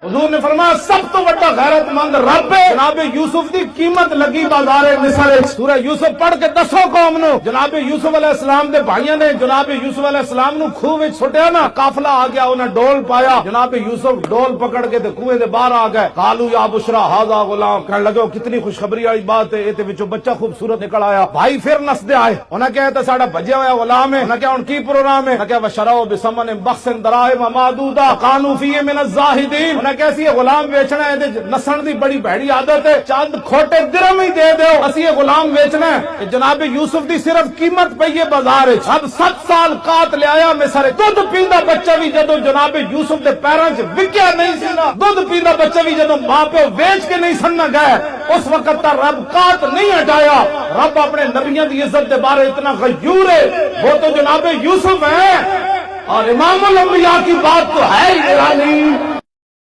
حضور نے فرمایا سب تو بڑا غیرت مند رب ہے جناب یوسف دی قیمت لگی بازار مصر وچ۔ سورہ یوسف پڑھ کے دسو قوم نو جناب یوسف علیہ السلام دے بھائیاں نے جناب یوسف علیہ السلام نو کھوہ وچ سٹیا نا، قافلہ آ گیا، انہاں ڈول پایا، جناب یوسف ڈول پکڑ کے تے کنویں دے باہر آ گئے، قالو یا بشرا ھذا غلام، کہنے لگے کتنی خوشخبری والی بات ہے، اے وچوں بچہ خوبصورت نکل آیا۔ بھائی پھر نسدے آئے، انہاں کہا تے ساڈا بھجیا ہویا غلام ہے، انہاں کہا ہن کی پروگرام ہے، انہاں کہا وشراؤ بثمن بخس دراہم معدودہ قانوا فیہ من الزاہدین، انہاں کہا سی غلام ویچنا ہے، نسن دی بڑی بھڑی عادت ہے، چند کھوٹے درہم ہی دے دیو اسی یہ غلام ویچنا ہے۔ جناب یوسف دی صرف قیمت پئی ہے بازار وچ، اب 7 سال قات لے آیا مصر، دودھ پیندا بچہ بھی جدوں جناب یوسف دے پیراں وچ وکیا نہیں سی نا، دودھ پیندا بچہ بھی جدوں ماں پیو ویچ کے نہیں سننا گئے، اس وقت تا رب قات نہیں ہٹایا۔ رب اپنے نبیوں دی عزت دے بارے اتنا غیور ہے، وہ تو جناب یوسف ہے، اور امام الانبیاء کی بات تو ہے ہی نہیں۔